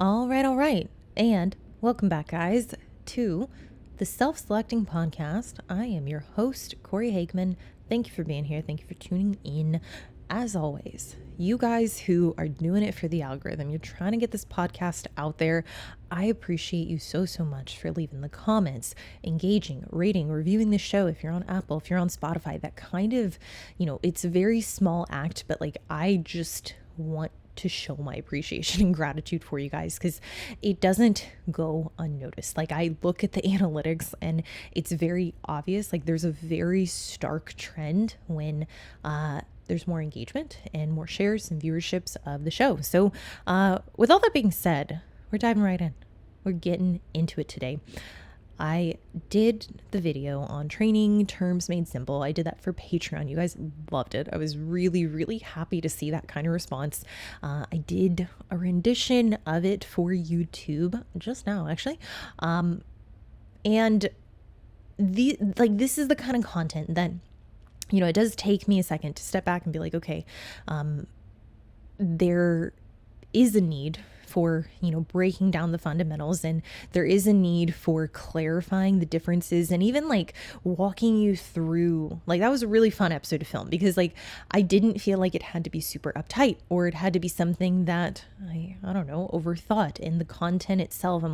All right. And welcome back, guys, to the Self-Selecting Podcast. I am your host, Corey Hageman. Thank you for being here. Thank you for tuning in. As always, you guys who are doing it for the algorithm, you're trying to get this podcast out there. I appreciate you so much for leaving the comments, engaging, rating, reviewing the show. If you're on Apple, if you're on Spotify, that kind of, it's a very small act, but I just want to show my appreciation and gratitude for you guys because it doesn't go unnoticed. I look at the analytics and it's very obvious. There's a very stark trend when there's more engagement and more shares and viewerships of the show. So with all that being said, we're diving right in. We're getting into it today. I did the video on training terms made simple. I did that for Patreon. You guys loved it. I was really happy to see that kind of response. I did a rendition of it for YouTube just now, actually. And this is the kind of content that, it does take me a second to step back and be like, okay, there is a need for, breaking down the fundamentals, and there is a need for clarifying the differences and even walking you through. That was a really fun episode to film because I didn't feel like it had to be super uptight or it had to be something that I don't know, overthought in the content itself. I'm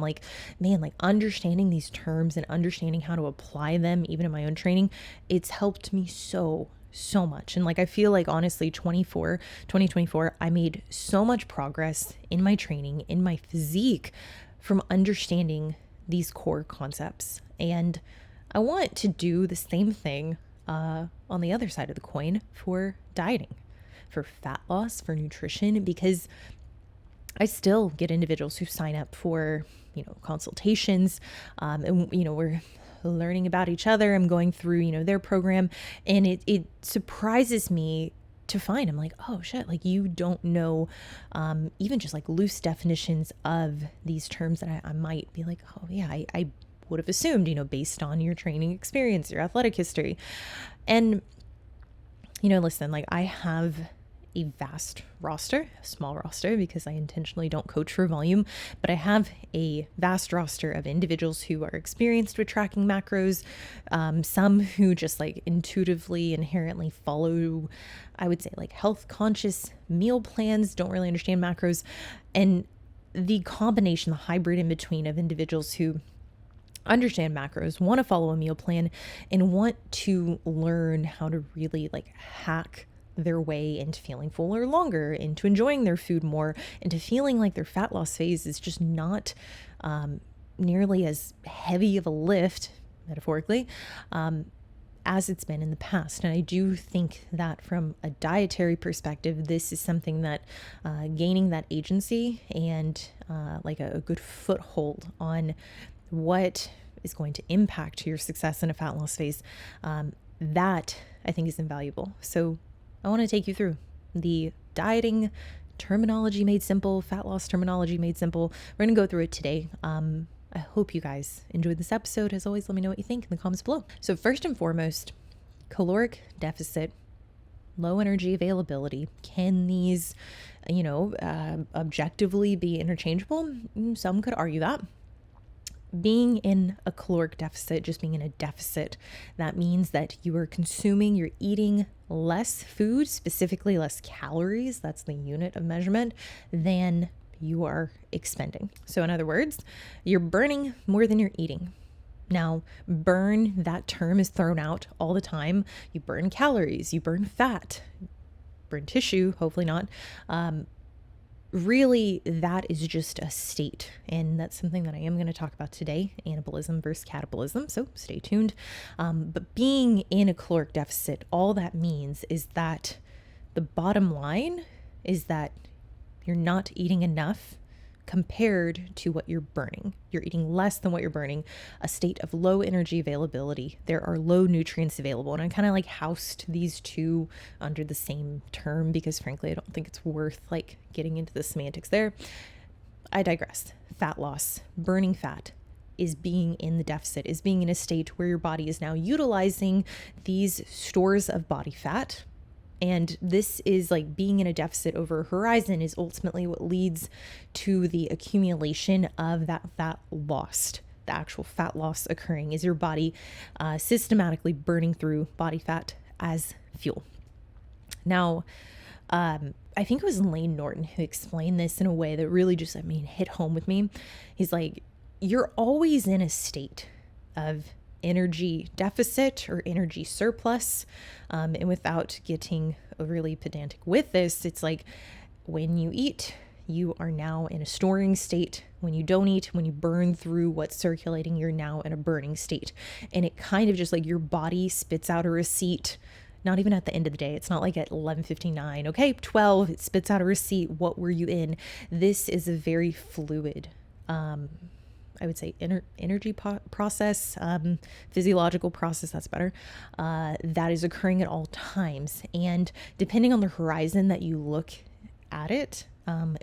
man, understanding these terms and understanding how to apply them even in my own training, it's helped me so much. And I feel honestly 2024, I made so much progress in my training, in my physique from understanding these core concepts. And I want to do the same thing on the other side of the coin for dieting, for fat loss, for nutrition, because I still get individuals who sign up for, consultations, and, we're learning about each other. I'm going through, their program, and it surprises me to find I'm oh shit, you don't know even just loose definitions of these terms that I might be oh yeah, I would have assumed, based on your training experience, your athletic history. And listen, I have a vast roster, a small roster because I intentionally don't coach for volume, but I have a vast roster of individuals who are experienced with tracking macros, some who just intuitively, inherently follow, I would say health conscious meal plans, don't really understand macros, and the combination, the hybrid in between of individuals who understand macros, want to follow a meal plan, and want to learn how to really hack their way into feeling fuller longer, into enjoying their food more, into feeling like their fat loss phase is just not nearly as heavy of a lift, metaphorically, as it's been in the past. And I do think that from a dietary perspective, this is something that gaining that agency and a good foothold on what is going to impact your success in a fat loss phase, that I think is invaluable. So I want to take you through the dieting terminology made simple, fat loss terminology made simple. We're going to go through it today. I hope you guys enjoyed this episode. As always, let me know what you think in the comments below. So first and foremost, caloric deficit, low energy availability. Can these, objectively be interchangeable? Some could argue that. Being in a caloric deficit, just being in a deficit, that means that you are consuming, you're eating less food, specifically less calories, that's the unit of measurement, than you are expending. So in other words, you're burning more than you're eating. Now, burn, that term is thrown out all the time. You burn calories, you burn fat, burn tissue, hopefully not. Really, that is just a state, and that's something that I am going to talk about today, anabolism versus catabolism, so stay tuned. But being in a caloric deficit, all that means is that the bottom line is that you're not eating enough compared to what you're burning. You're eating less than what you're burning, a state of low energy availability. There are low nutrients available. And I kind of housed these two under the same term because frankly, I don't think it's worth getting into the semantics there. I digress. Fat loss, burning fat is being in the deficit, is being in a state where your body is now utilizing these stores of body fat And this is like being in a deficit over a horizon is ultimately what leads to the accumulation of that fat lost. The actual fat loss occurring is your body systematically burning through body fat as fuel. Now, I think it was Lane Norton who explained this in a way that really just, hit home with me. He's like, you're always in a state of energy deficit or energy surplus. And without getting overly pedantic with this, it's like when you eat, you are now in a storing state. When you don't eat, when you burn through what's circulating, you're now in a burning state. And it kind of just like your body spits out a receipt, not even at the end of the day. It's not like at 11:59, okay, 12, it spits out a receipt. What were you in? This is a very fluid, I would say energy process, physiological process, that's better, that is occurring at all times. And depending on the horizon that you look at it,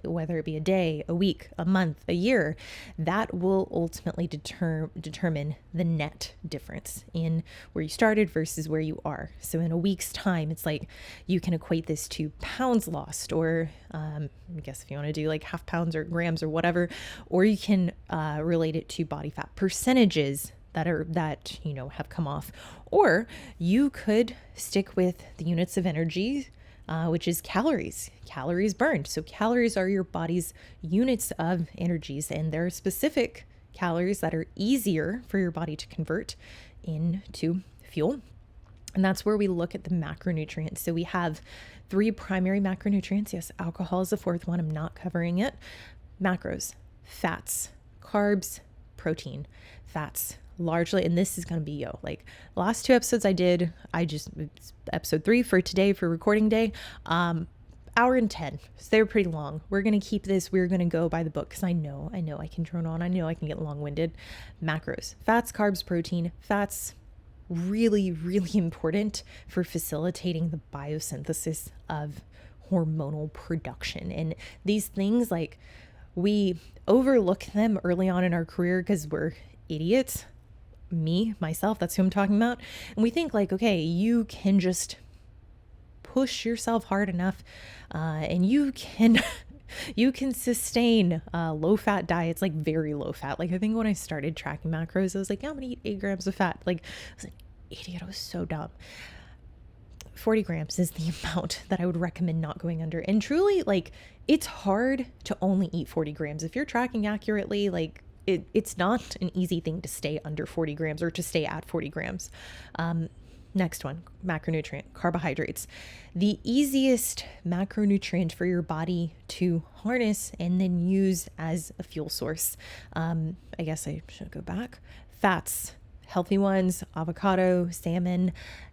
whether it be a day, a week, a month, a year, that will ultimately determine the net difference in where you started versus where you are. So in a week's time, it's like you can equate this to pounds lost, or I guess if you want to do like half pounds or grams or whatever, or you can relate it to body fat percentages that have come off, or you could stick with the units of energy, which is calories burned. So calories are your body's units of energies, and there are specific calories that are easier for your body to convert into fuel. And that's where we look at the macronutrients. So we have 3 primary macronutrients. Yes, alcohol is the 4th one. I'm not covering it. Macros: fats, carbs, protein. Fats largely, and this is going to be like last 2 episodes it's episode 3 for today for recording day, hour and 10, so they were pretty long. We're going to keep this, we're going to go by the book, because I know I can drone on, I know I can get long-winded. Macros: fats, carbs, protein. Fats, really, really important for facilitating the biosynthesis of hormonal production. And these things, like, we overlook them early on in our career because we're idiots. Myself, that's who I'm talking about. And we think like, okay, you can just push yourself hard enough, and you can sustain low fat diets, like very low fat. Like I think when I started tracking macros, I was like, yeah, I'm gonna eat 8 grams of fat. Like I was like, idiot, I was so dumb. 40 grams is the amount that I would recommend not going under. And truly, like, it's hard to only eat 40 grams. If you're tracking accurately, like, it's not an easy thing to stay under 40 grams or to stay at 40 grams. Next one, macronutrient: carbohydrates. The easiest macronutrient for your body to harness and then use as a fuel source. I guess I should go back. Fats, healthy ones: avocado, salmon,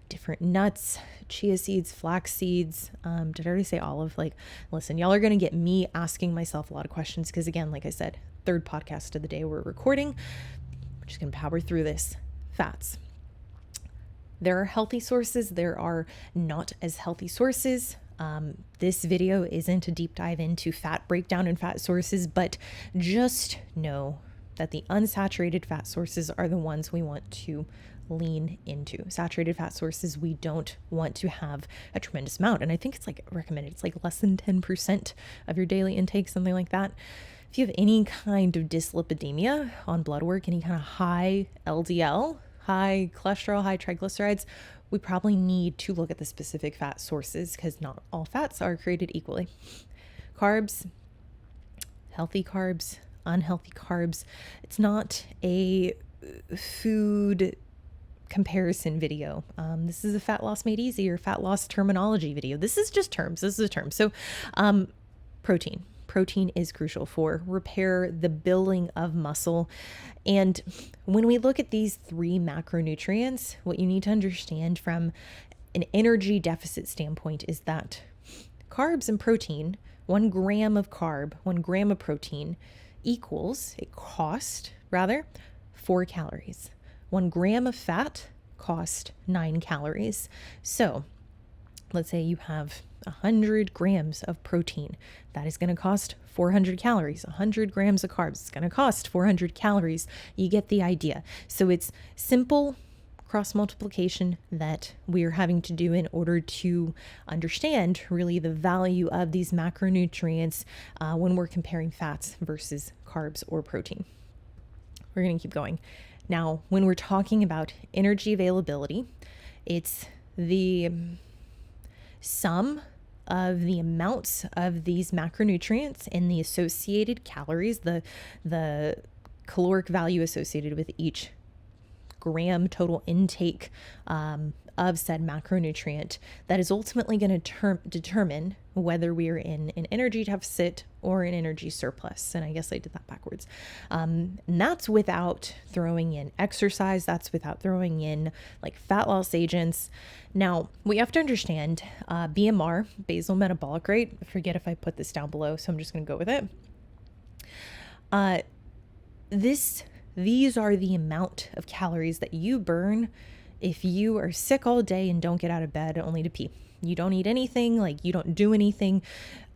different nuts, chia seeds, flax seeds. Did I already say olive? Like, listen, y'all are going to get me asking myself a lot of questions because, again, like I said, 3rd podcast of the day we're recording. We're just going to power through this. Fats. There are healthy sources. There are not as healthy sources. This video isn't a deep dive into fat breakdown and fat sources, but just know that the unsaturated fat sources are the ones we want to lean into. Saturated fat sources, we don't want to have a tremendous amount. And I think it's like recommended, it's like less than 10% of your daily intake, something like that. If you have any kind of dyslipidemia on blood work, any kind of high LDL, high cholesterol, high triglycerides, we probably need to look at the specific fat sources because not all fats are created equally. Carbs, healthy carbs, unhealthy carbs. It's not a food comparison video. This is a fat loss made easy or fat loss terminology video. This is just terms. This is a term. So protein. Protein is crucial for repair, the building of muscle. And when we look at these 3 macronutrients, what you need to understand from an energy deficit standpoint is that carbs and protein, 1 gram of carb, 1 gram of protein equals, it cost rather, 4 calories. 1 gram of fat cost 9 calories. So let's say you have 100 grams of protein. That is going to cost 400 calories. 100 grams of carbs is going to cost 400 calories. You get the idea. So it's simple cross multiplication that we're having to do in order to understand really the value of these macronutrients when we're comparing fats versus carbs or protein. We're going to keep going. Now, when we're talking about energy availability, it's the sum of the amounts of these macronutrients and the associated calories, the caloric value associated with each gram total intake of said macronutrient that is ultimately going to determine whether we are in an energy deficit or an energy surplus. And I guess I did that backwards. And that's without throwing in exercise. That's without throwing in like fat loss agents. Now, we have to understand BMR, basal metabolic rate. I forget if I put this down below, so I'm just going to go with it. These are the amount of calories that you burn if you are sick all day and don't get out of bed only to pee. You don't eat anything, like you don't do anything.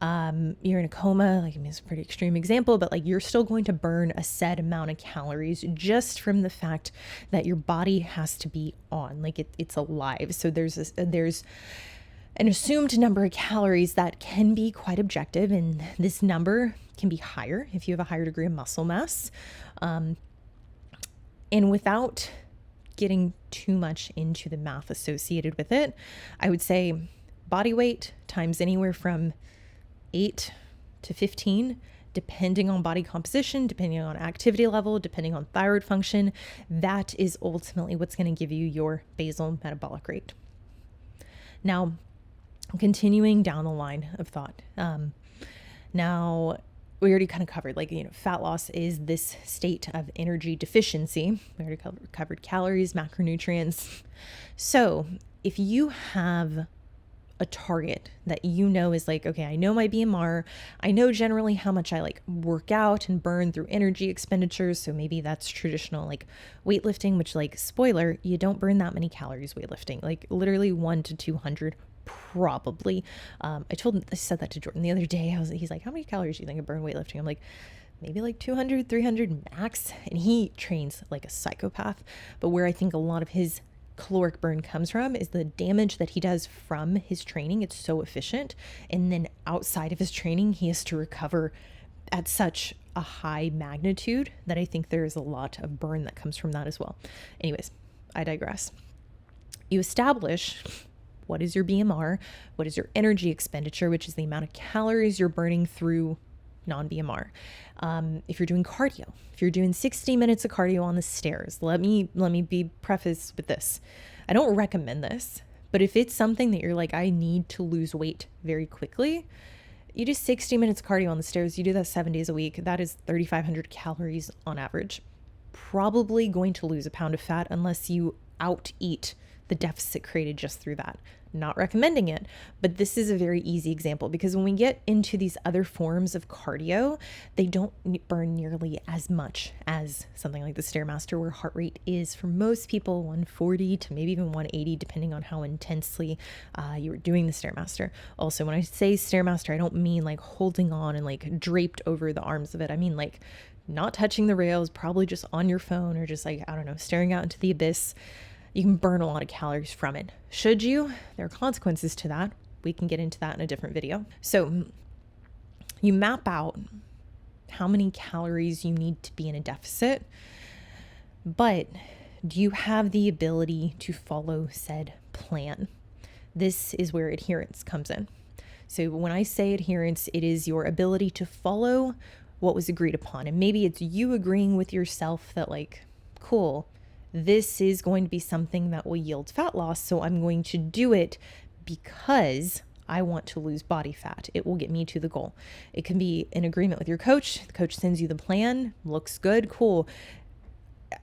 You're in a coma, like I mean, it's a pretty extreme example, but like you're still going to burn a set amount of calories just from the fact that your body has to be on, like it's alive. So there's an assumed number of calories that can be quite objective, and this number can be higher if you have a higher degree of muscle mass. And without getting too much into the math associated with it, I would say body weight times anywhere from 8 to 15, depending on body composition, depending on activity level, depending on thyroid function. That is ultimately what's going to give you your basal metabolic rate. Now, continuing down the line of thought. Now, we already kind of covered, like, fat loss is this state of energy deficiency. We already covered calories, macronutrients. So if you have a target that is like, okay, I know my BMR, I know generally how much I like work out and burn through energy expenditures. So maybe that's traditional like weightlifting, which, like, spoiler, you don't burn that many calories weightlifting, like literally 100 to 200 probably. I said that to Jordan the other day. He's like, how many calories do you think I burn weightlifting? I'm like, maybe like 200, 300 max. And he trains like a psychopath. But where I think a lot of his caloric burn comes from is the damage that he does from his training. It's so efficient. And then outside of his training, he has to recover at such a high magnitude that I think there's a lot of burn that comes from that as well. Anyways, I digress. You establish what is your BMR, what is your energy expenditure, which is the amount of calories you're burning through non-BMR. If you're doing cardio, if you're doing 60 minutes of cardio on the stairs, let me be prefaced with this. I don't recommend this, but if it's something that you're like, I need to lose weight very quickly, you do 60 minutes cardio on the stairs, you do that 7 days a week, that is 3,500 calories on average. Probably going to lose a pound of fat unless you out eat the deficit created just through that. Not recommending it, but this is a very easy example, because when we get into these other forms of cardio, they don't burn nearly as much as something like the Stairmaster, where heart rate is for most people 140 to maybe even 180, depending on how intensely you were doing the Stairmaster. Also, when I say Stairmaster, I don't mean like holding on and like draped over the arms of it. I mean like not touching the rails, probably just on your phone or just like, I don't know, staring out into the abyss. You can burn a lot of calories from it. Should you? There are consequences to that. We can get into that in a different video. So you map out how many calories you need to be in a deficit, but do you have the ability to follow said plan? This is where adherence comes in. So when I say adherence, it is your ability to follow what was agreed upon. And maybe it's you agreeing with yourself that like, cool, this is going to be something that will yield fat loss, so I'm going to do it because I want to lose body fat. It will get me to the goal. It can be in agreement with your coach. The coach sends you the plan, looks good, cool.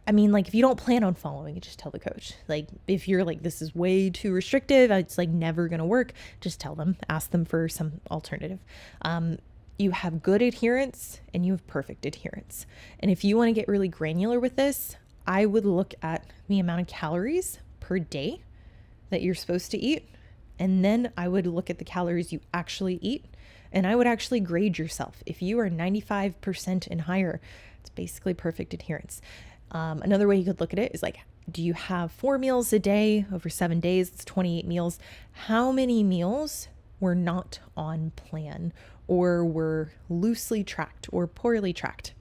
I mean, like, if you don't plan on following it, just tell the coach. Like, if you're like, this is way too restrictive, it's like never going to work, just tell them, ask them for some alternative. You have good adherence and you have perfect adherence. And if you want to get really granular with this, I would look at the amount of calories per day that you're supposed to eat. And then I would look at the calories you actually eat. And I would actually grade yourself. If you are 95% and higher, it's basically perfect adherence. Another way you could look at it is like, do you have 4 meals a day over 7 days? It's 28 meals. How many meals were not on plan or were loosely tracked or poorly tracked?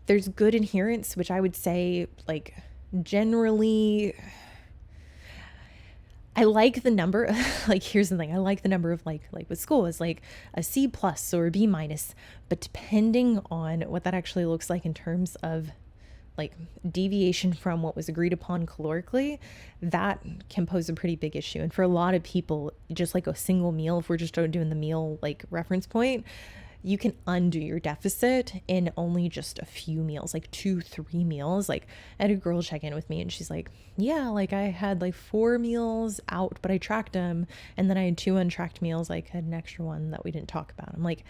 There's good adherence, which I would say, like, generally, I like the number. Like, here's the thing. I like the number of like with school is like a C plus or a B minus, but depending on what that actually looks like in terms of like deviation from what was agreed upon calorically, that can pose a pretty big issue. And for a lot of people, just like a single meal, if we're just doing the meal like reference point, you can undo your deficit in only just a few meals, like 2-3 meals. Like, I had a girl check in with me and she's like, yeah, like I had like 4 meals out, but I tracked them. And then I had 2 untracked meals. Like, I had an extra one that we didn't talk about. I'm like,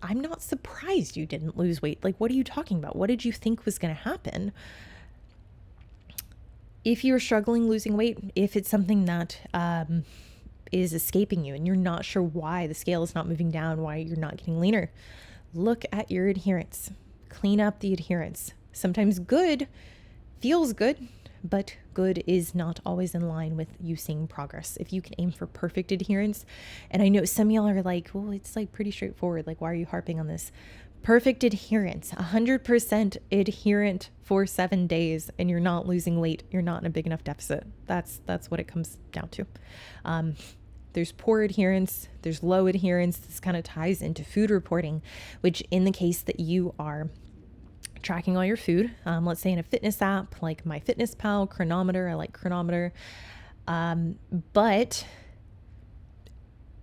I'm not surprised you didn't lose weight. Like, what are you talking about? What did you think was going to happen? If you're struggling losing weight, if it's something that, is escaping you and you're not sure why the scale is not moving down, why you're not getting leaner, look at your adherence. Clean up the adherence. Sometimes good feels good, but good is not always in line with you seeing progress. If you can aim for perfect adherence, and I know some of y'all are like, well, it's like pretty straightforward. Like, why are you harping on this? Perfect adherence, 100% adherent for 7 days, and you're not losing weight. You're not in a big enough deficit. That's what it comes down to. There's poor adherence, there's low adherence. This kind of ties into food reporting, which in the case that you are tracking all your food, let's say in a fitness app like MyFitnessPal, Chronometer, I like Chronometer, but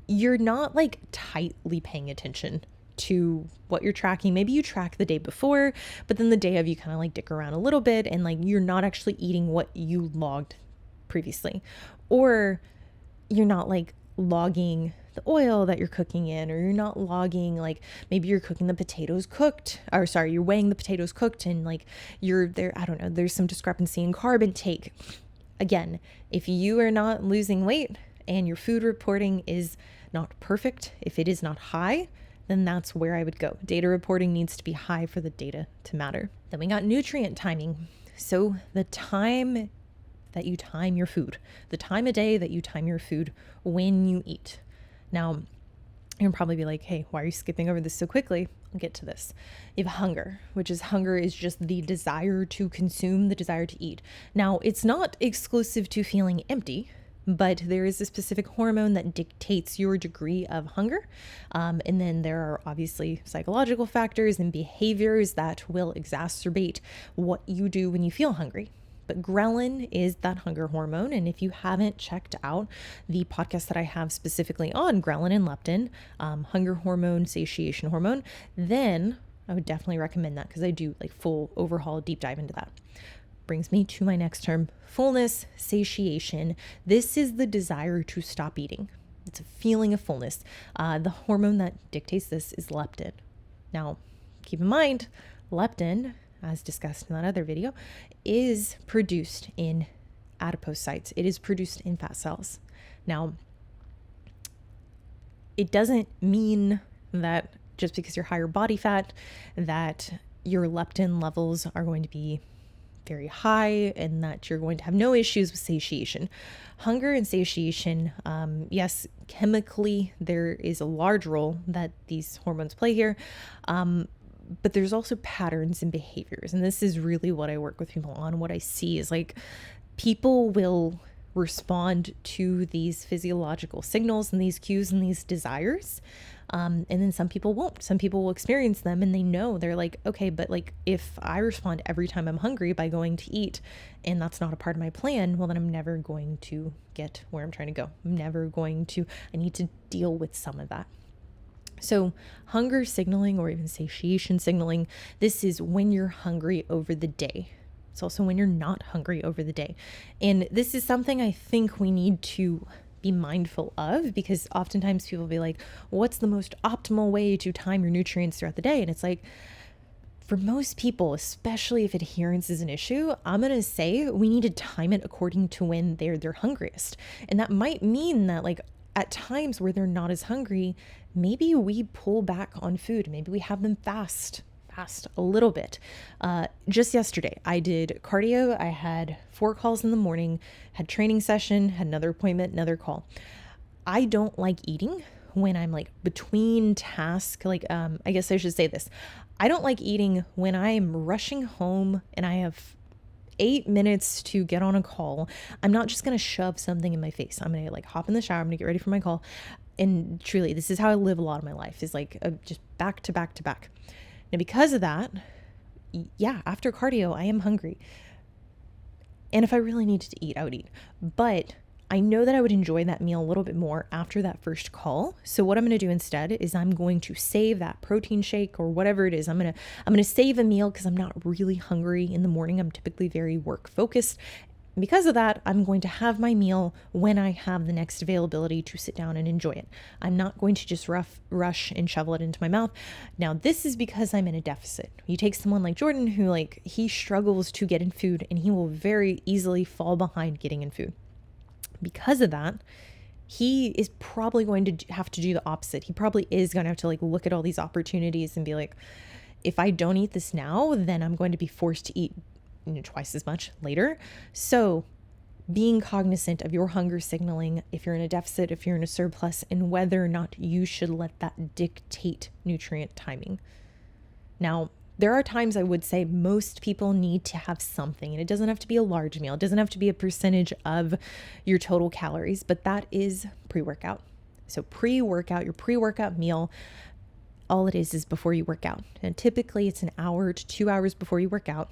you're not like tightly paying attention to what you're tracking. Maybe you track the day before, but then the day of you kind of like dick around a little bit and like you're not actually eating what you logged previously, or you're not like logging the oil that you're cooking in, or you're not logging, like maybe you're cooking the potatoes cooked, or sorry, you're weighing the potatoes cooked and like you're there, I don't know, there's some discrepancy in carb intake. Again, if you are not losing weight and your food reporting is not perfect, if it is not high, then that's where I would go. Data reporting needs to be high for the data to matter. Then we got nutrient timing. So the time that you time your food, the time of day that you time your food when you eat. Now, you'll probably be like, hey, why are you skipping over this so quickly? I'll get to this. You have hunger, which is hunger is just the desire to consume, the desire to eat. Now, it's not exclusive to feeling empty, but there is a specific hormone that dictates your degree of hunger. And then there are obviously psychological factors and behaviors that will exacerbate what you do when you feel hungry. But ghrelin is that hunger hormone. And if you haven't checked out the podcast that I have specifically on ghrelin and leptin, hunger hormone, satiation hormone, then I would definitely recommend that because I do like full overhaul, deep dive into that. Brings me to my next term, fullness, satiation. This is the desire to stop eating. It's a feeling of fullness. The hormone that dictates this is leptin. Now, keep in mind, leptin, as discussed in that other video, is produced in adipocytes. It is produced in fat cells. Now, it doesn't mean that just because you're higher body fat, that your leptin levels are going to be very high and that you're going to have no issues with satiation. Hunger and satiation, yes, chemically, there is a large role that these hormones play here. But there's also patterns and behaviors. And this is really what I work with people on. What I see is like people will respond to these physiological signals and these cues and these desires. And then some people won't. Some people will experience them and they know, they're like, okay, but like if I respond every time I'm hungry by going to eat and that's not a part of my plan, well, then I'm never going to get where I'm trying to go. I need to deal with some of that. So hunger signaling or even satiation signaling, this is when you're hungry over the day. It's also when you're not hungry over the day. And this is something I think we need to be mindful of because oftentimes people will be like, what's the most optimal way to time your nutrients throughout the day? And it's like, for most people, especially if adherence is an issue, I'm going to say we need to time it according to when they're hungriest. And that might mean that like at times where they're not as hungry, maybe we pull back on food. Maybe we have them fast fast a little bit. Just yesterday, I did cardio. I had 4 calls in the morning, had training session, had another appointment, another call. I don't like eating when I'm like between tasks. I guess I should say this. I don't like eating when I'm rushing home and I have 8 minutes to get on a call. I'm not just going to shove something in my face. I'm going to like hop in the shower. I'm going to get ready for my call. And truly, this is how I live a lot of my life, is like just back to back to back. Now, because of that, yeah, after cardio, I am hungry. And if I really needed to eat, I would eat. But I know that I would enjoy that meal a little bit more after that first call. So what I'm going to do instead is I'm going to save that protein shake or whatever it is. I'm going to save a meal because I'm not really hungry in the morning. I'm typically very work focused. Because of that, I'm going to have my meal when I have the next availability to sit down and enjoy it. I'm not going to just rush and shovel it into my mouth. Now, this is because I'm in a deficit. You take someone like Jordan who he struggles to get in food and he will very easily fall behind getting in food. Because of that, he is probably going to have to do the opposite. He probably is going to have to look at all these opportunities and be like, if I don't eat this now, then I'm going to be forced to eat twice as much later. So being cognizant of your hunger signaling, if you're in a deficit, if you're in a surplus, and whether or not you should let that dictate nutrient timing. Now, there are times I would say most people need to have something, and it doesn't have to be a large meal. It doesn't have to be a percentage of your total calories, but that is pre-workout. So your pre-workout meal, all it is before you work out. And typically it's an hour to 2 hours before you work out.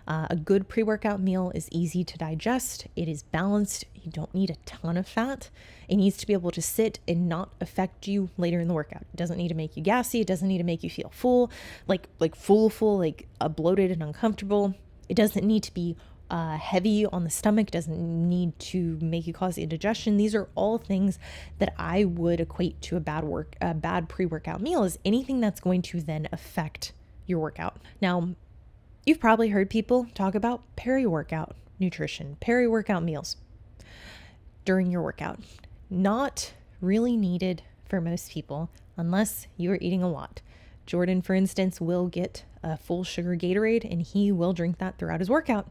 A good pre-workout meal is easy to digest. It is balanced. You don't need a ton of fat. It needs to be able to sit and not affect you later in the workout. It doesn't need to make you gassy. It doesn't need to make you feel full, bloated and uncomfortable. It doesn't need to be heavy on the stomach. It doesn't need to make you cause indigestion. These are all things that I would equate to a bad pre-workout meal, is anything that's going to then affect your workout. Now, you've probably heard people talk about peri-workout nutrition, peri-workout meals during your workout. Not really needed for most people unless you are eating a lot. Jordan, for instance, will get a full sugar Gatorade and he will drink that throughout his workout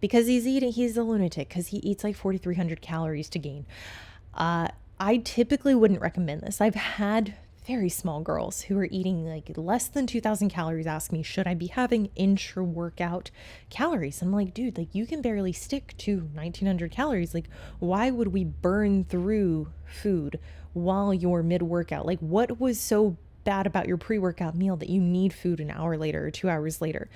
because he's a lunatic, because he eats 4,300 calories to gain. I typically wouldn't recommend this. I've had very small girls who are eating less than 2,000 calories ask me, should I be having intra-workout calories? I'm like, dude, you can barely stick to 1,900 calories. Why would we burn through food while you're mid-workout? What was so bad about your pre-workout meal that you need food an hour later or 2 hours later?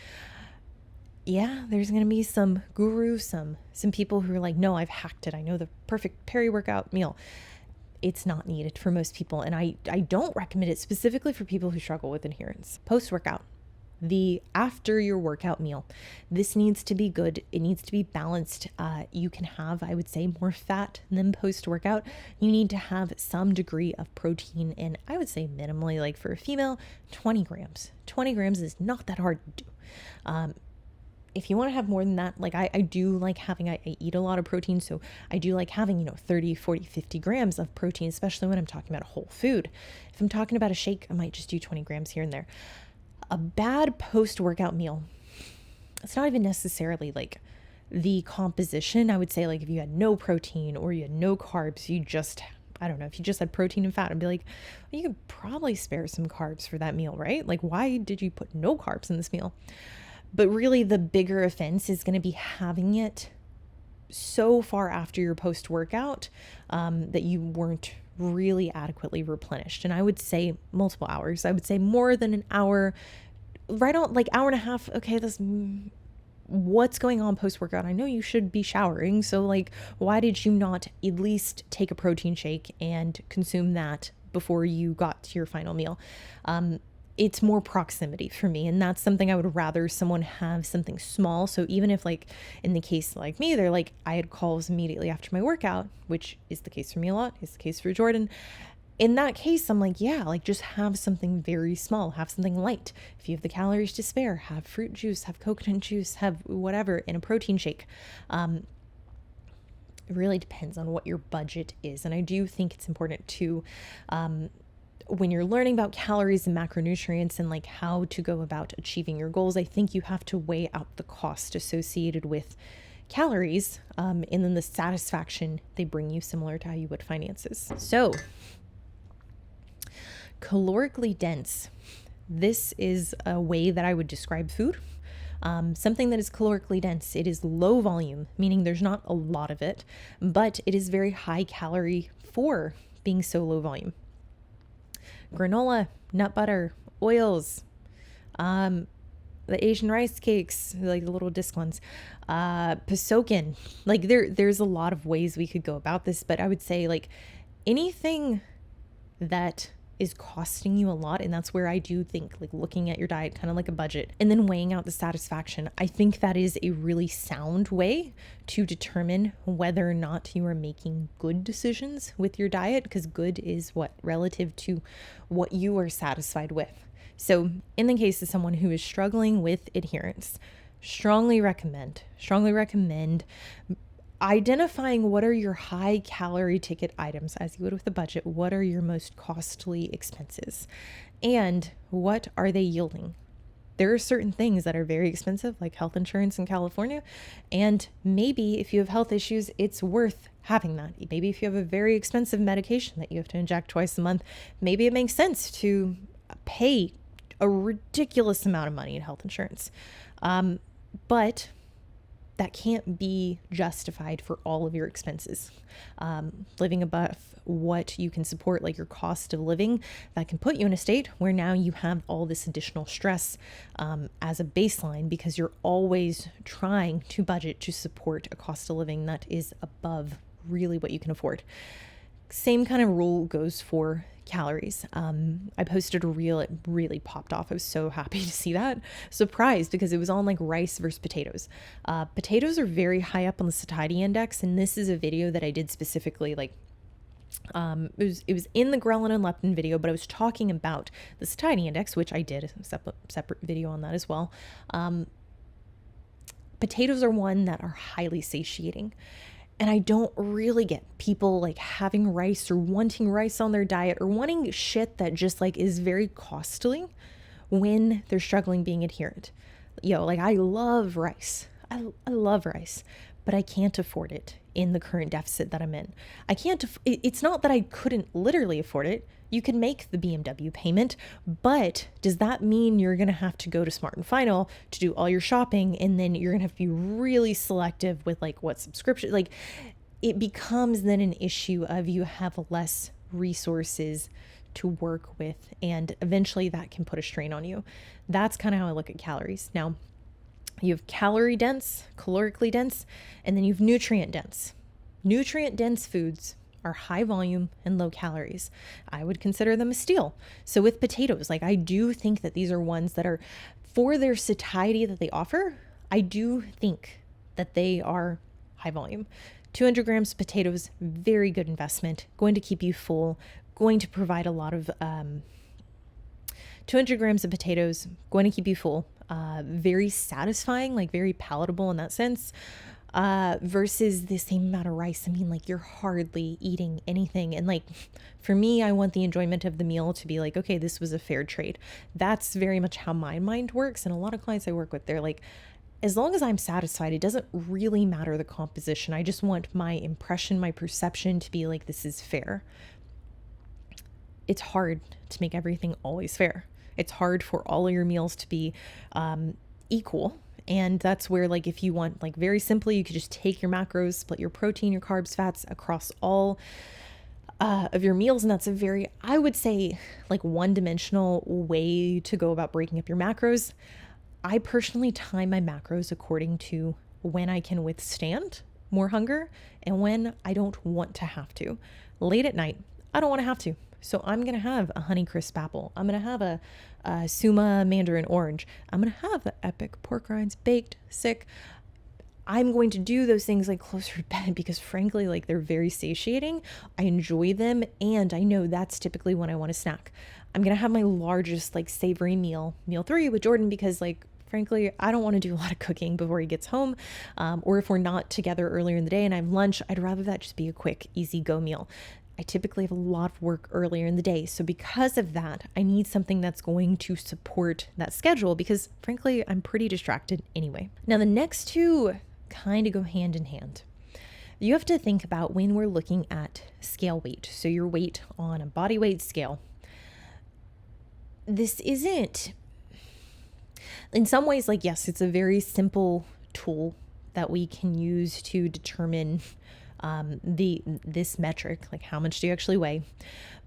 Yeah, there's going to be some gurus, some people who are like, no, I've hacked it. I know the perfect peri-workout meal. It's not needed for most people. And I don't recommend it specifically for people who struggle with adherence. Post-workout, the after your workout meal, this needs to be good. It needs to be balanced. You can have, I would say, more fat than post-workout. You need to have some degree of protein, and I would say minimally, for a female, 20 grams. 20 grams is not that hard to do. If you want to have more than that, I do like having, I eat a lot of protein. So I do like having, 30, 40, 50 grams of protein, especially when I'm talking about a whole food. If I'm talking about a shake, I might just do 20 grams here and there. A bad post-workout meal, it's not even necessarily the composition. I would say if you had no protein or you had no carbs, if you just had protein and fat, I'd be like, well, you could probably spare some carbs for that meal, right? Why did you put no carbs in this meal? But really the bigger offense is going to be having it so far after your post-workout that you weren't really adequately replenished. And I would say multiple hours. I would say more than an hour, right on hour and a half. Okay, what's going on post-workout? I know you should be showering. So why did you not at least take a protein shake and consume that before you got to your final meal? It's more proximity for me. And that's something I would rather someone have something small. So even if in the case like me, they're I had calls immediately after my workout, which is the case for me a lot, is the case for Jordan. In that case, I'm just have something very small, have something light. If you have the calories to spare, have fruit juice, have coconut juice, have whatever in a protein shake. It really depends on what your budget is. And I do think it's important to, when you're learning about calories and macronutrients and like how to go about achieving your goals, I think you have to weigh out the cost associated with calories, and then the satisfaction they bring you, similar to how you would finances. So, calorically dense. This is a way that I would describe food. Something that is calorically dense. It is low volume, meaning there's not a lot of it, but it is very high calorie for being so low volume. Granola, nut butter, oils, the Asian rice cakes, like the little disc ones, Pasokin. Like there's a lot of ways we could go about this, but I would say like anything that is costing you a lot. And that's where I do think like looking at your diet kind of like a budget and then weighing out the satisfaction. I think that is a really sound way to determine whether or not you are making good decisions with your diet, because good is what relative to what you are satisfied with. So in the case of someone who is struggling with adherence, strongly recommend identifying what are your high calorie ticket items as you would with a budget. What are your most costly expenses and what are they yielding? There are certain things that are very expensive, like health insurance in California. And maybe if you have health issues, it's worth having that. Maybe if you have a very expensive medication that you have to inject twice a month, maybe it makes sense to pay a ridiculous amount of money in health insurance. But that can't be justified for all of your expenses. Living above what you can support, like your cost of living, that can put you in a state where now you have all this additional stress as a baseline, because you're always trying to budget to support a cost of living that is above really what you can afford. Same kind of rule goes for calories. I posted a reel, it really popped off. I was so happy to see that. Surprised, because it was on like rice versus potatoes. Potatoes are very high up on the satiety index, and this is a video that I did specifically like it was in the ghrelin and leptin video, but I was talking about the satiety index, which I did a separate video on that as well. Potatoes are one that are highly satiating. And I don't really get people like having rice or wanting rice on their diet or wanting shit that just like is very costly when they're struggling being adherent. Like I love rice. I love rice, but I can't afford it in the current deficit that I'm in. It's not that I couldn't literally afford it. You can make the BMW payment, but does that mean you're going to have to go to Smart and Final to do all your shopping, and then you're going to have to be really selective with like what subscription? Like it becomes then an issue of you have less resources to work with, and eventually that can put a strain on you. That's kind of how I look at calories. Now, you have calorie dense, calorically dense, and then you have nutrient dense. Nutrient dense foods are high volume and low calories. I would consider them a steal. So with potatoes, like I do think that these are ones that are, for their satiety that they offer, I do think that they are high volume. 200 grams of potatoes, very good investment, going to keep you full, going to provide a lot of 200 grams of potatoes, going to keep you full, very satisfying, like very palatable in that sense. Versus the same amount of rice. I mean, like you're hardly eating anything. And like, for me, I want the enjoyment of the meal to be like, okay, this was a fair trade. That's very much how my mind works. And a lot of clients I work with, they're like, as long as I'm satisfied, it doesn't really matter the composition. I just want my impression, my perception to be like, this is fair. It's hard to make everything always fair. It's hard for all of your meals to be, equal. And that's where, like, if you want, like, very simply, you could just take your macros, split your protein, your carbs, fats across all of your meals. And that's a very, I would say, like, one-dimensional way to go about breaking up your macros. I personally time my macros according to when I can withstand more hunger and when I don't want to have to. Late at night, I don't want to have to. So I'm going to have a Honeycrisp apple. I'm going to have a Suma mandarin orange. I'm going to have the Epic pork rinds baked, sick. I'm going to do those things like closer to bed because frankly, like they're very satiating. I enjoy them. And I know that's typically when I want to snack. I'm going to have my largest like savory meal 3 with Jordan because like, frankly, I don't want to do a lot of cooking before he gets home. Or if we're not together earlier in the day and I have lunch, I'd rather that just be a quick, easy go meal. I typically have a lot of work earlier in the day. So because of that, I need something that's going to support that schedule because frankly, I'm pretty distracted anyway. Now, the next two kind of go hand in hand. You have to think about when we're looking at scale weight. So your weight on a body weight scale. This isn't, in some ways, like, yes, it's a very simple tool that we can use to determine this metric, like how much do you actually weigh.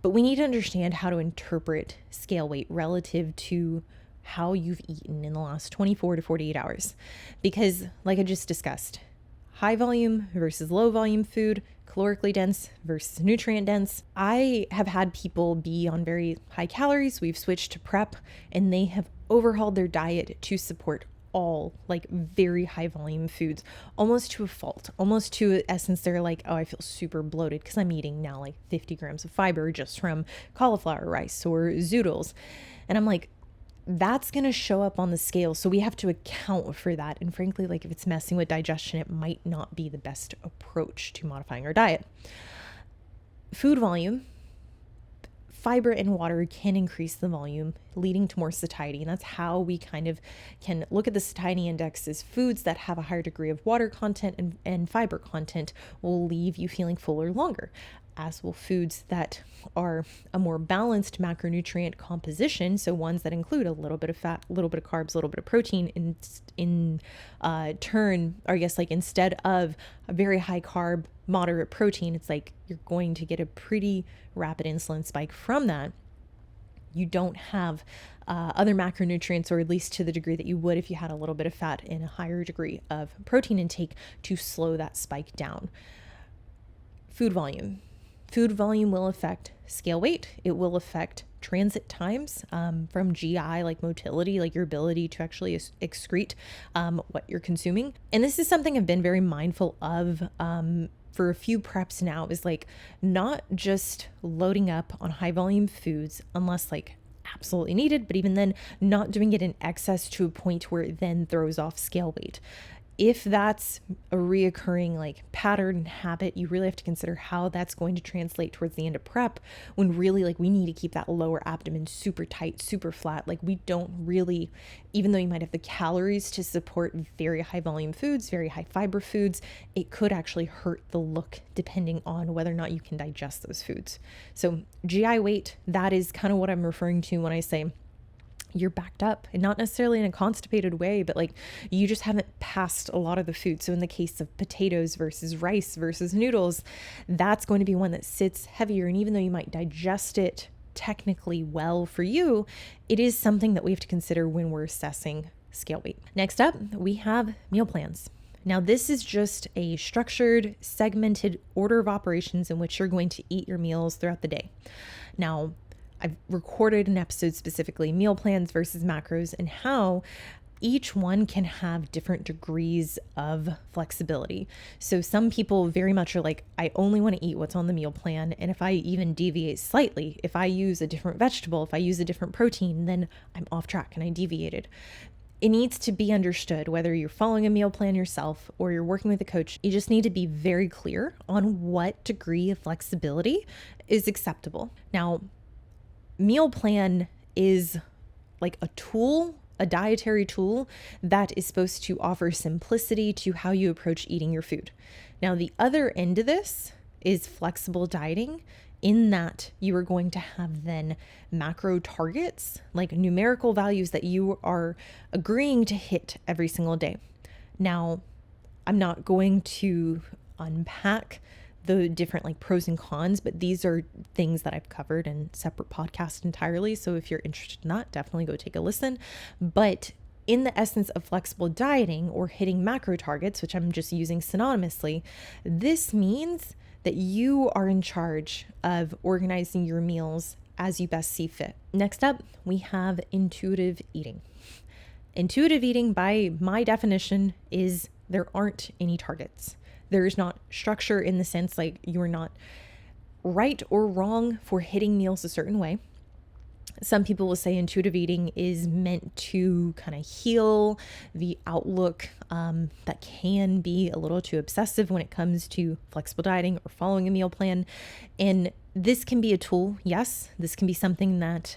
But we need to understand how to interpret scale weight relative to how you've eaten in the last 24 to 48 hours. Because like I just discussed, high volume versus low volume food, calorically dense versus nutrient dense. I have had people be on very high calories. We've switched to prep and they have overhauled their diet to support all like very high volume foods, almost to a fault, almost to essence. They're like, oh, I feel super bloated because I'm eating now like 50 grams of fiber just from cauliflower rice or zoodles. And I'm like, that's going to show up on the scale. So we have to account for that. And frankly, like if it's messing with digestion, it might not be the best approach to modifying our diet. Food volume, fiber and water can increase the volume, leading to more satiety. And that's how we kind of can look at the satiety index as foods that have a higher degree of water content and fiber content will leave you feeling fuller longer, as will foods that are a more balanced macronutrient composition. So ones that include a little bit of fat, a little bit of carbs, a little bit of protein in turn, or I guess like instead of a very high carb, moderate protein, it's like you're going to get a pretty rapid insulin spike from that. You don't have other macronutrients, or at least to the degree that you would if you had a little bit of fat and a higher degree of protein intake to slow that spike down. Food volume. Food volume will affect scale weight. It will affect transit times from GI, like motility, like your ability to actually excrete what you're consuming. And this is something I've been very mindful of for a few preps now, is like not just loading up on high volume foods unless like absolutely needed, but even then not doing it in excess to a point where it then throws off scale weight. If that's a reoccurring like pattern and habit, you really have to consider how that's going to translate towards the end of prep, when really like we need to keep that lower abdomen super tight, super flat. Like we don't really, even though you might have the calories to support very high volume foods, very high fiber foods, it could actually hurt the look depending on whether or not you can digest those foods. So GI weight, that is kind of what I'm referring to when I say you're backed up, and not necessarily in a constipated way, but like you just haven't passed a lot of the food. So in the case of potatoes versus rice versus noodles, that's going to be one that sits heavier. And even though you might digest it technically well for you, it is something that we have to consider when we're assessing scale weight. Next up, we have meal plans. Now, this is just a structured, segmented order of operations in which you're going to eat your meals throughout the day. Now, I've recorded an episode specifically, meal plans versus macros, and how each one can have different degrees of flexibility. So some people very much are like, I only want to eat what's on the meal plan. And if I even deviate slightly, if I use a different vegetable, if I use a different protein, then I'm off track and I deviated. It needs to be understood, whether you're following a meal plan yourself or you're working with a coach, you just need to be very clear on what degree of flexibility is acceptable. Now, meal plan is like a tool, a dietary tool that is supposed to offer simplicity to how you approach eating your food. Now, the other end of this is flexible dieting, in that you are going to have then macro targets, like numerical values that you are agreeing to hit every single day. Now, I'm not going to unpack the different like pros and cons, but these are things that I've covered in separate podcasts entirely. So if you're interested in that, definitely go take a listen. But in the essence of flexible dieting or hitting macro targets, which I'm just using synonymously, this means that you are in charge of organizing your meals as you best see fit. Next up, we have intuitive eating. Intuitive eating, by my definition, is there aren't any targets. There's not structure in the sense like you're not right or wrong for hitting meals a certain way. Some people will say intuitive eating is meant to kind of heal the outlook that can be a little too obsessive when it comes to flexible dieting or following a meal plan. And This can be a tool. Yes, this can be something that,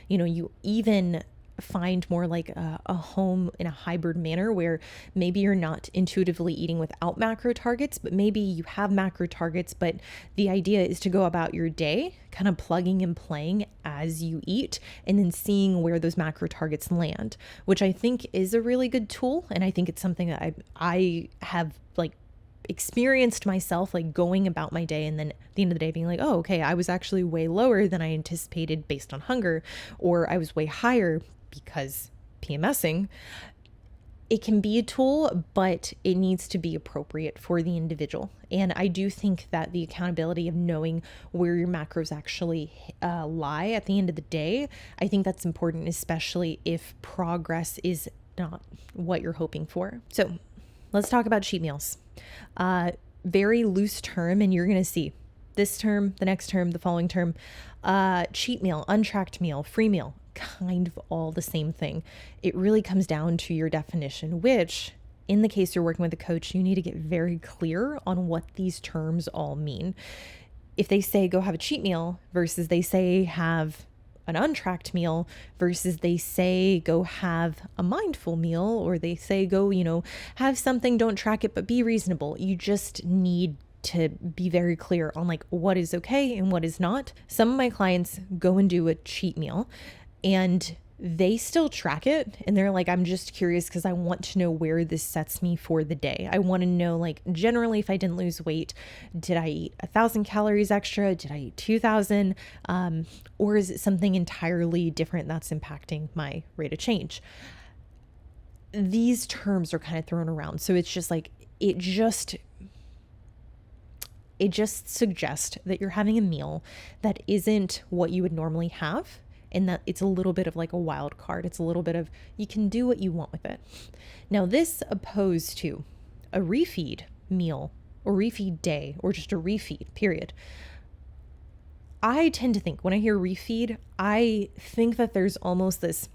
you even find more like a home in a hybrid manner where maybe you're not intuitively eating without macro targets, but maybe you have macro targets, but the idea is to go about your day kind of plugging and playing as you eat and then seeing where those macro targets land, which I think is a really good tool. And I think it's something that I have like experienced myself like going about my day and then at the end of the day being like, oh, okay, I was actually way lower than I anticipated based on hunger, or I was way higher because PMSing. It can be a tool, but it needs to be appropriate for the individual. And I do think that the accountability of knowing where your macros actually lie at the end of the day, I think that's important, especially if progress is not what you're hoping for. So let's talk about cheat meals. Very loose term, and you're going to see this term, the next term, the following term. Cheat meal, untracked meal, free meal, kind of all the same thing. It really comes down to your definition, which in the case you're working with a coach, you need to get very clear on what these terms all mean. If they say go have a cheat meal versus they say have an untracked meal versus they say go have a mindful meal, or they say go, have something, don't track it, but be reasonable. You just need to be very clear on like what is okay and what is not. Some of my clients go and do a cheat meal and they still track it. And they're like, I'm just curious because I want to know where this sets me for the day. I want to know, like, generally, if I didn't lose weight, did I eat 1,000 calories extra? Did I eat 2,000? Or is it something entirely different that's impacting my rate of change? These terms are kind of thrown around. So it's just like, it just suggests that you're having a meal that isn't what you would normally have, and that it's a little bit of like a wild card. It's a little bit of, you can do what you want with it. Now, this opposed to a refeed meal or refeed day or just a refeed period. I tend to think when I hear refeed, I think that there's almost this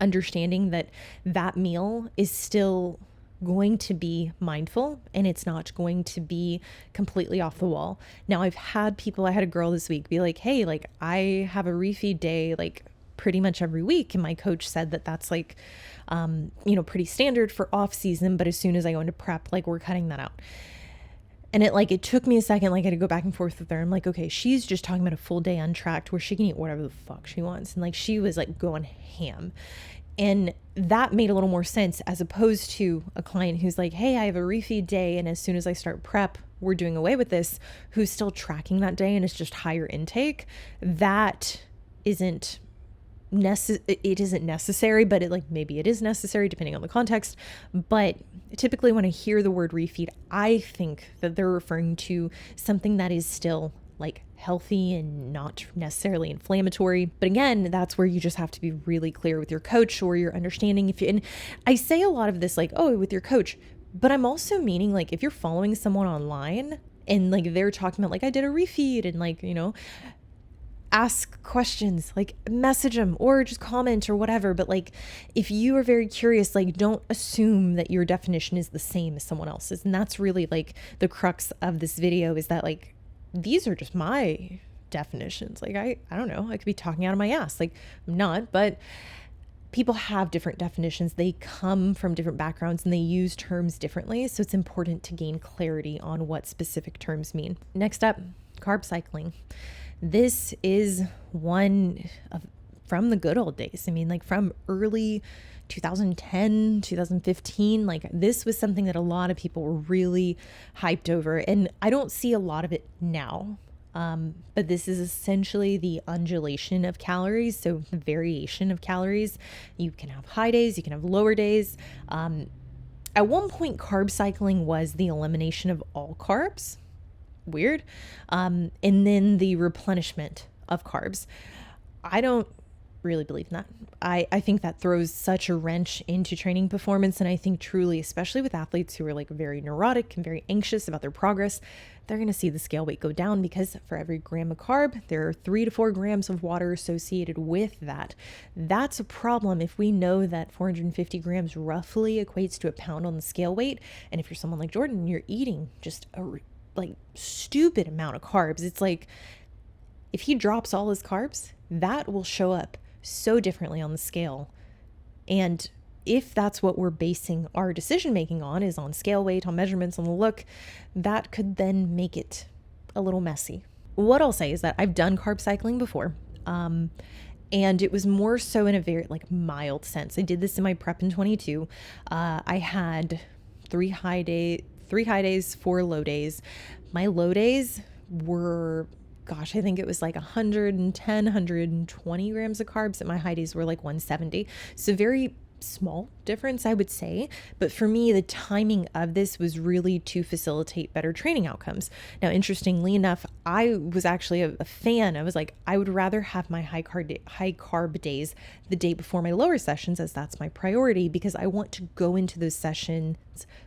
understanding that that meal is still going to be mindful and it's not going to be completely off the wall. Now, I had a girl this week be like, hey, like I have a refeed day like pretty much every week. And my coach said that that's like, pretty standard for off season. But as soon as I go into prep, like we're cutting that out. And it took me a second, like I had to go back and forth with her. I'm like, okay, she's just talking about a full day untracked where she can eat whatever the fuck she wants. And like, she was like going ham. And that made a little more sense as opposed to a client who's like, hey, I have a refeed day. And as soon as I start prep, we're doing away with this, who's still tracking that day and it's just higher intake. That isn't necessary, but maybe it is necessary depending on the context. But typically when I hear the word refeed, I think that they're referring to something that is still like healthy and not necessarily inflammatory. But again, that's where you just have to be really clear with your coach or your understanding. And I say a lot of this like, oh, with your coach, but I'm also meaning like if you're following someone online and like they're talking about like I did a refeed and like, ask questions, like message them or just comment or whatever. But like, if you are very curious, like don't assume that your definition is the same as someone else's. And that's really like the crux of this video, is that like, these are just my definitions. Like, I don't know, I could be talking out of my ass. Like I'm not, but people have different definitions. They come from different backgrounds and they use terms differently. So it's important to gain clarity on what specific terms mean. Next up, carb cycling. This is one from the good old days. I mean, like from early 2010, 2015, like this was something that a lot of people were really hyped over. And I don't see a lot of it now. But this is essentially the undulation of calories. So the variation of calories. You can have high days, you can have lower days. At one point, carb cycling was the elimination of all carbs. Weird. And then the replenishment of carbs. I don't really believe in that. I think that throws such a wrench into training performance. And I think truly, especially with athletes who are like very neurotic and very anxious about their progress, they're going to see the scale weight go down because for every gram of carb, there are 3 to 4 grams of water associated with that. That's a problem if we know that 450 grams roughly equates to a pound on the scale weight. And if you're someone like Jordan, you're eating just a like stupid amount of carbs. It's like if he drops all his carbs, that will show up so differently on the scale. And if that's what we're basing our decision making on, is on scale weight, on measurements, on the look, that could then make it a little messy. What I'll say is that I've done carb cycling before. And it was more so in a very like mild sense. I did this in my prep in 22. I had 3 high days, 4 low days. My low days were, gosh, I think it was like 110, 120 grams of carbs, and my high days were like 170. So very small difference, I would say. But for me, the timing of this was really to facilitate better training outcomes. Now, interestingly enough, I was actually a fan. I was like, I would rather have my high carb days the day before my lower sessions, as that's my priority, because I want to go into those sessions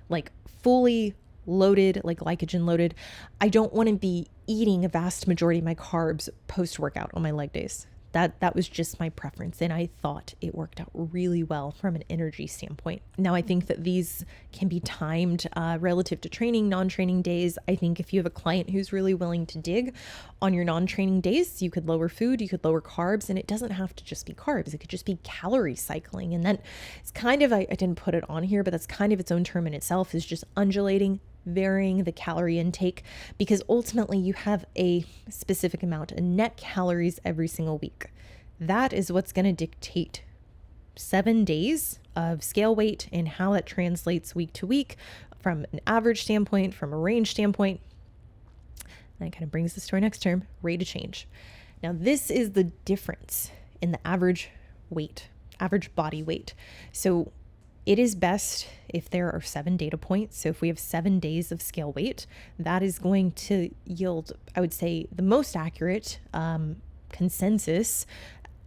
like fully loaded, like glycogen loaded. I don't want to be eating a vast majority of my carbs post-workout on my leg days. That was just my preference, and I thought it worked out really well from an energy standpoint. Now, I think that these can be timed relative to training, non-training days. I think if you have a client who's really willing to dig on your non-training days, you could lower food, you could lower carbs, and it doesn't have to just be carbs. It could just be calorie cycling. And then it's kind of, I didn't put it on here, but that's kind of its own term in itself, is just undulating, varying the calorie intake, because ultimately you have a specific amount of net calories every single week. That is what's going to dictate 7 days of scale weight and how that translates week to week from an average standpoint, from a range standpoint. That kind of brings us to our next term, rate of change. Now, this is the difference in the average weight, average body weight. So it is best if there are 7 data points. So if we have 7 days of scale weight, that is going to yield, I would say, the most accurate consensus,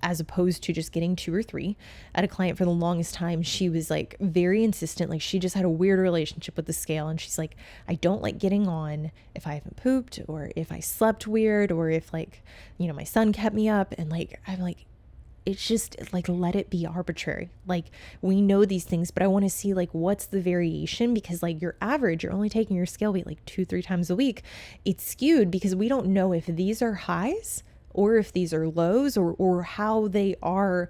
as opposed to just getting 2 or 3. I had a client for the longest time. She was like very insistent. Like she just had a weird relationship with the scale. And she's like, I don't like getting on if I haven't pooped, or if I slept weird, or if like, my son kept me up. And like, I'm like, it's just like, let it be arbitrary. Like we know these things, but I want to see like, what's the variation? Because like your average, you're only taking your scale weight like 2-3 times a week. It's skewed because we don't know if these are highs or if these are lows, or how they are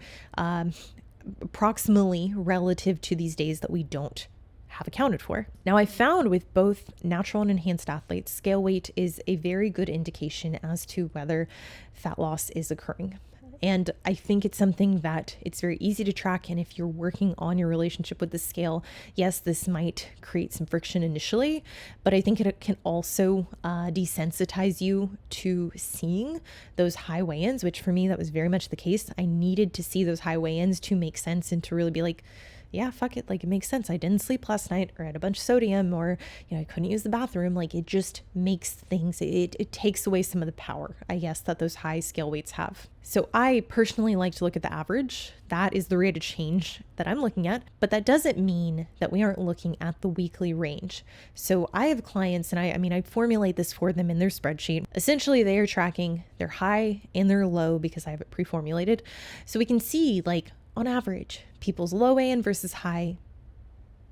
approximately relative to these days that we don't have accounted for. Now, I found with both natural and enhanced athletes, scale weight is a very good indication as to whether fat loss is occurring. And I think it's something that it's very easy to track. And if you're working on your relationship with the scale, yes, this might create some friction initially, but I think it can also desensitize you to seeing those high weigh-ins, which for me, that was very much the case. I needed to see those high weigh-ins to make sense and to really be like, yeah, fuck it. Like it makes sense. I didn't sleep last night, or I had a bunch of sodium, or, I couldn't use the bathroom. Like it just makes things, it takes away some of the power, I guess, that those high scale weights have. So I personally like to look at the average. That is the rate of change that I'm looking at, but that doesn't mean that we aren't looking at the weekly range. So I have clients, and I formulate this for them in their spreadsheet. Essentially, they are tracking their high and their low because I have it pre-formulated. So we can see like, on average, people's low weigh-in versus high,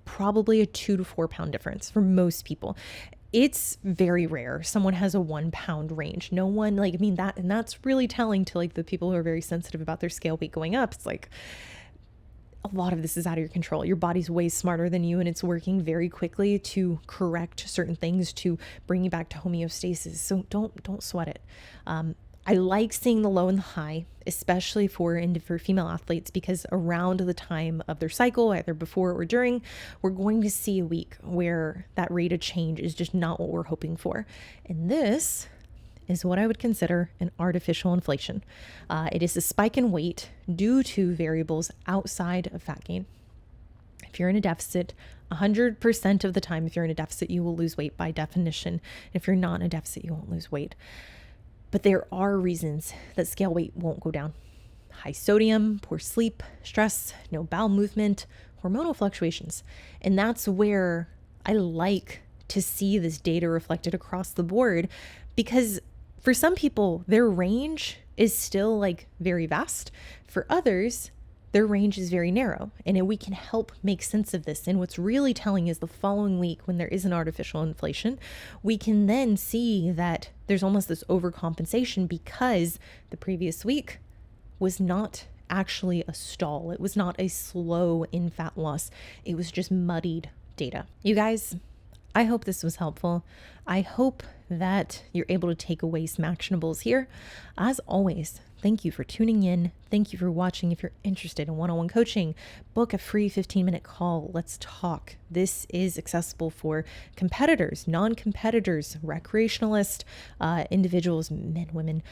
probably a 2 to 4 pound difference for most people. It's very rare someone has a 1 pound range. No one, and that's really telling to like the people who are very sensitive about their scale weight going up. It's like a lot of this is out of your control. Your body's way smarter than you, and it's working very quickly to correct certain things to bring you back to homeostasis. So don't sweat it. I like seeing the low and the high, especially for female athletes, because around the time of their cycle, either before or during, we're going to see a week where that rate of change is just not what we're hoping for. And this is what I would consider an artificial inflation. It is a spike in weight due to variables outside of fat gain. If you're in a deficit, 100% of the time, if you're in a deficit, you will lose weight by definition. If you're not in a deficit, you won't lose weight. But there are reasons that scale weight won't go down. High sodium, poor sleep, stress, no bowel movement, hormonal fluctuations. And that's where I like to see this data reflected across the board, because for some people, their range is still like very vast. For others, their range is very narrow, and we can help make sense of this. And what's really telling is the following week, when there is an artificial inflation, we can then see that there's almost this overcompensation because the previous week was not actually a stall. It was not a slow in fat loss. It was just muddied data. You guys, I hope this was helpful. I hope that you're able to take away some actionables here. As always, thank you for tuning in. Thank you for watching. If you're interested in one-on-one coaching, book a free 15-minute call. Let's talk. This is accessible for competitors, non-competitors, recreationalist individuals, men, women.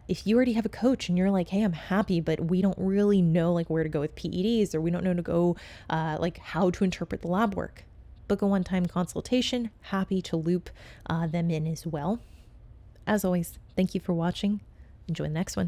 If you already have a coach and you're like, hey, I'm happy, but we don't really know like where to go with PEDs, or we don't know to go like how to interpret the lab work, book a one-time consultation. Happy to loop them in as well. As always, thank you for watching. Enjoy the next one.